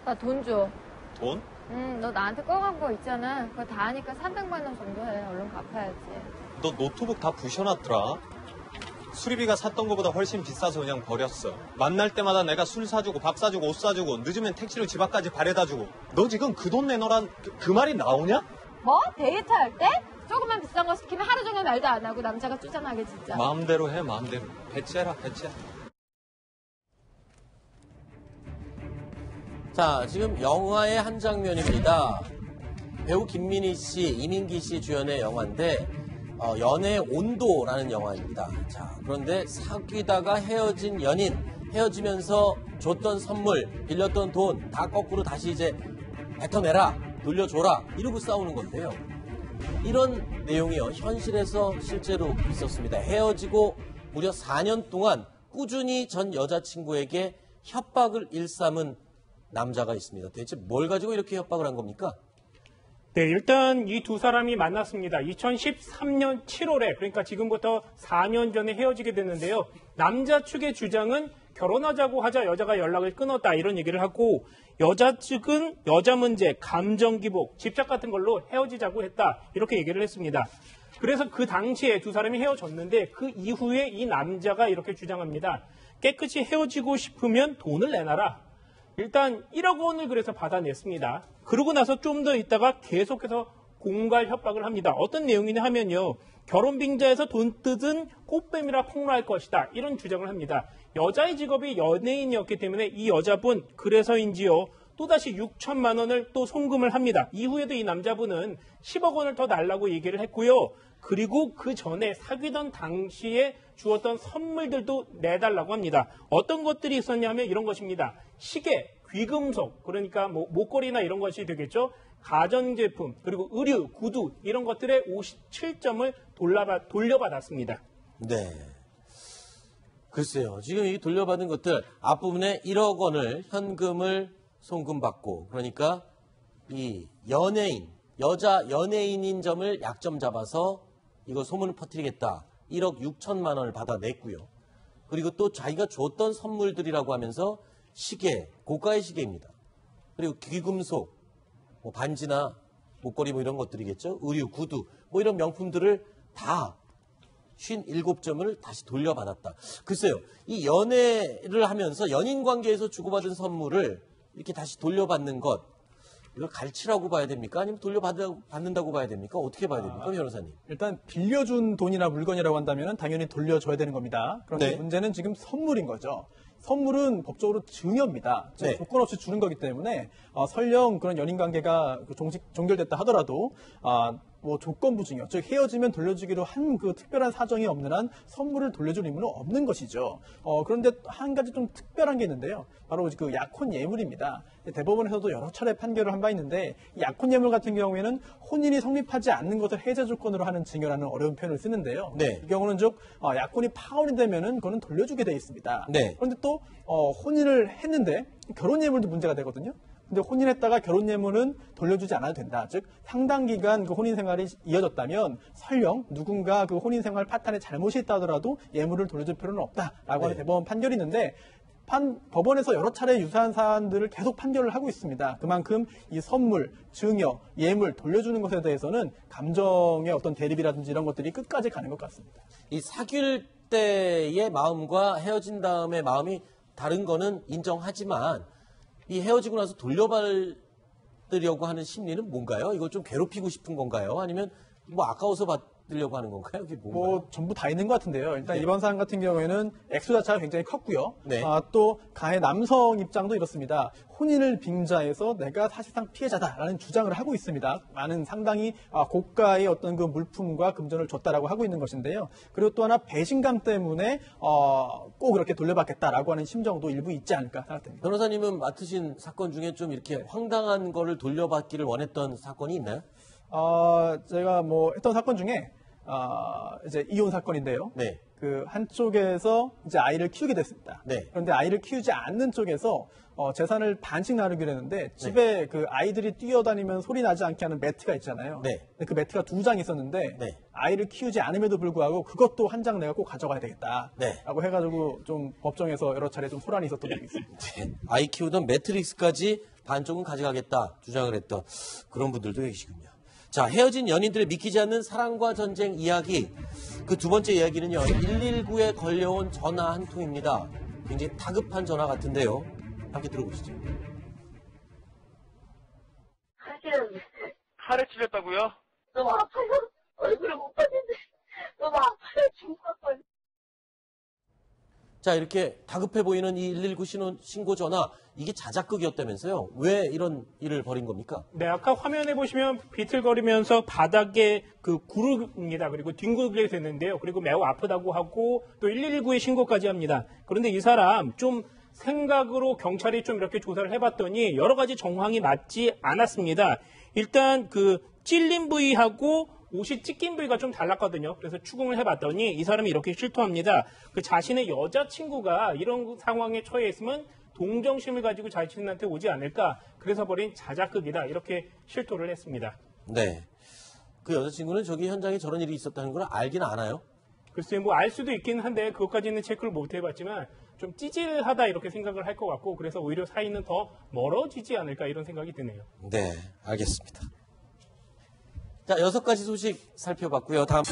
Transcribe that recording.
나 돈 줘. 돈? 너 나한테 꺼간 거 있잖아. 그거 다 하니까 300만 원 정도 해. 얼른 갚아야지. 너 노트북 다 부셔놨더라. 수리비가 샀던 거보다 훨씬 비싸서 그냥 버렸어. 만날 때마다 내가 술 사주고 밥 사주고 옷 사주고 늦으면 택시로 집 앞까지 바래다 주고. 너 지금 그 돈 내놓으란 그 말이 나오냐? 뭐? 데이트할 때? 조금만 비싼 거 시키면 하루 종일 말도 안 하고 남자가 쫓아나게 진짜. 마음대로 해, 마음대로. 배째라, 배째. 자, 지금 영화의 한 장면입니다. 배우 김민희 씨, 이민기 씨 주연의 영화인데 연애의 온도라는 영화입니다. 자, 그런데 사귀다가 헤어진 연인, 헤어지면서 줬던 선물, 빌렸던 돈 다 거꾸로 다시 이제 뱉어내라, 돌려줘라 이러고 싸우는 건데요. 이런 내용이요, 현실에서 실제로 있었습니다. 헤어지고 무려 4년 동안 꾸준히 전 여자친구에게 협박을 일삼은 남자가 있습니다. 대체 뭘 가지고 이렇게 협박을 한 겁니까? 네, 일단 이 두 사람이 만났습니다. 2013년 7월에, 그러니까 지금부터 4년 전에 헤어지게 됐는데요. 남자 측의 주장은 결혼하자고 하자 여자가 연락을 끊었다 이런 얘기를 하고, 여자 측은 여자 문제, 감정 기복, 집착 같은 걸로 헤어지자고 했다 이렇게 얘기를 했습니다. 그래서 그 당시에 두 사람이 헤어졌는데 그 이후에 이 남자가 이렇게 주장합니다. 깨끗이 헤어지고 싶으면 돈을 내놔라. 일단 1억 원을 그래서 받아냈습니다. 그러고 나서 좀 더 있다가 계속해서 공갈 협박을 합니다. 어떤 내용이냐 하면요. 결혼 빙자에서 돈 뜯은 꽃뱀이라 폭로할 것이다. 이런 주장을 합니다. 여자의 직업이 연예인이었기 때문에 이 여자분 그래서인지요. 또다시 6천만 원을 또 송금을 합니다. 이후에도 이 남자분은 10억 원을 더 달라고 얘기를 했고요. 그리고 그 전에 사귀던 당시에 주었던 선물들도 내달라고 합니다. 어떤 것들이 있었냐 하면 이런 것입니다. 시계, 귀금속, 그러니까 뭐 목걸이나 이런 것이 되겠죠. 가전제품, 그리고 의류, 구두 이런 것들의 57점을 돌려받았습니다. 네. 글쎄요. 지금 이 돌려받은 것들 앞부분에 1억 원을 현금을 송금받고, 그러니까 이 연예인, 여자 연예인인 점을 약점 잡아서 이거 소문을 퍼뜨리겠다. 1억 6천만 원을 받아냈고요. 그리고 또 자기가 줬던 선물들이라고 하면서 시계, 고가의 시계입니다. 그리고 귀금속, 뭐 반지나 목걸이 뭐 이런 것들이겠죠. 의류, 구두 뭐 이런 명품들을 다 57점을 다시 돌려받았다. 글쎄요. 이 연애를 하면서 연인 관계에서 주고받은 선물을 이렇게 다시 돌려받는 것, 이걸 갈치라고 봐야 됩니까? 아니면 돌려받는다고 봐야 됩니까? 어떻게 봐야 됩니까, 변호사님? 일단 빌려준 돈이나 물건이라고 한다면 당연히 돌려줘야 되는 겁니다. 그런데 네. 문제는 지금 선물인 거죠. 선물은 법적으로 증여입니다. 네. 조건 없이 주는 거기 때문에 설령 그런 연인 관계가 종결됐다 하더라도 뭐 조건부 증여, 즉 헤어지면 돌려주기로 한 그 특별한 사정이 없는 한 선물을 돌려줄 의무는 없는 것이죠. 그런데 한 가지 좀 특별한 게 있는데요. 바로 그 약혼 예물입니다. 대법원에서도 여러 차례 판결을 한 바 있는데 이 약혼 예물 같은 경우에는 혼인이 성립하지 않는 것을 해제 조건으로 하는 증여라는 어려운 표현을 쓰는데요. 네. 이 경우는 즉 약혼이 파혼이 되면은 그거는 돌려주게 돼 있습니다. 네. 그런데 또 혼인을 했는데 결혼 예물도 문제가 되거든요. 근데 혼인했다가 결혼 예물은 돌려주지 않아도 된다. 즉 상당 기간 그 혼인 생활이 이어졌다면 설령 누군가 그 혼인 생활 파탄에 잘못이 있다 하더라도 예물을 돌려줄 필요는 없다라고 하는 대법원 판결이 있는데 법원에서 여러 차례 유사한 사안들을 계속 판결을 하고 있습니다. 그만큼 이 선물, 증여, 예물 돌려주는 것에 대해서는 감정의 어떤 대립이라든지 이런 것들이 끝까지 가는 것 같습니다. 이 사귈 때의 마음과 헤어진 다음의 마음이 다른 거는 인정하지만 이 헤어지고 나서 돌려받으려고 하는 심리는 뭔가요? 이거 좀 괴롭히고 싶은 건가요? 아니면 뭐 아까워서 받으려고 하는 건가요? 이게 뭔가요? 뭐 전부 다 있는 것 같은데요. 일단 네. 이번 사안 같은 경우에는 액수 자체가 굉장히 컸고요. 네. 또 가해 남성 입장도 이렇습니다. 혼인을 빙자해서 내가 사실상 피해자다라는 주장을 하고 있습니다. 많은 상당히 고가의 어떤 그 물품과 금전을 줬다라고 하고 있는 것인데요. 그리고 또 하나 배신감 때문에 꼭 이렇게 돌려받겠다라고 하는 심정도 일부 있지 않을까 생각됩니다. 변호사님은 맡으신 사건 중에 좀 이렇게 황당한 거를 돌려받기를 원했던 사건이 있나요? 제가 뭐 했던 사건 중에 이제 이혼 사건인데요. 네. 그 한쪽에서 이제 아이를 키우게 됐습니다. 네. 그런데 아이를 키우지 않는 쪽에서 재산을 반씩 나누기로 했는데 집에 그 아이들이 뛰어다니면 소리 나지 않게 하는 매트가 있잖아요. 네. 근데 그 매트가 2장 있었는데 네. 아이를 키우지 않음에도 불구하고 그것도 한 장 내가 꼭 가져가야 되겠다. 네. 라고 해가지고 좀 법정에서 여러 차례 좀 소란이 있었던 적이 있습니다. 아이 키우던 매트릭스까지 반쪽은 가져가겠다 주장을 했던 그런 분들도 계시군요. 자, 헤어진 연인들의 믿기지 않는 사랑과 전쟁 이야기. 그 두 번째 이야기는요, 119에 걸려온 전화 한 통입니다. 굉장히 다급한 전화 같은데요. 함께 들어보시죠. 칼에 찔렸다고요? 너무 아파요. 얼굴을 못 봤는데 너무 아파요. 죽을 뻔. 자, 이렇게 다급해 보이는 이 119 신고 전화, 이게 자작극이었다면서요? 왜 이런 일을 벌인 겁니까? 네, 아까 화면에 보시면 비틀거리면서 바닥에 그 구릅니다. 그리고 뒹굴게 됐는데요. 그리고 매우 아프다고 하고 또 119에 신고까지 합니다. 그런데 이 사람 좀 생각으로 경찰이 좀 이렇게 조사를 해봤더니 여러 가지 정황이 맞지 않았습니다. 일단 그 찔린 부위하고 옷이 찢긴 부위가 좀 달랐거든요. 그래서 추궁을 해봤더니 이 사람이 이렇게 실토합니다. 그 자신의 여자친구가 이런 상황에 처해 있으면 동정심을 가지고 자신한테 오지 않을까. 그래서 벌인 자작극이다. 이렇게 실토를 했습니다. 네. 그 여자친구는 저기 현장에 저런 일이 있었다는 걸 알긴 아나요? 글쎄요, 뭐 알 수도 있긴 한데 그것까지는 체크를 못 해봤지만 좀 찌질하다 이렇게 생각을 할 것 같고 그래서 오히려 사이는 더 멀어지지 않을까 이런 생각이 드네요. 네, 알겠습니다. 자, 6가지 소식 살펴봤고요. 다음.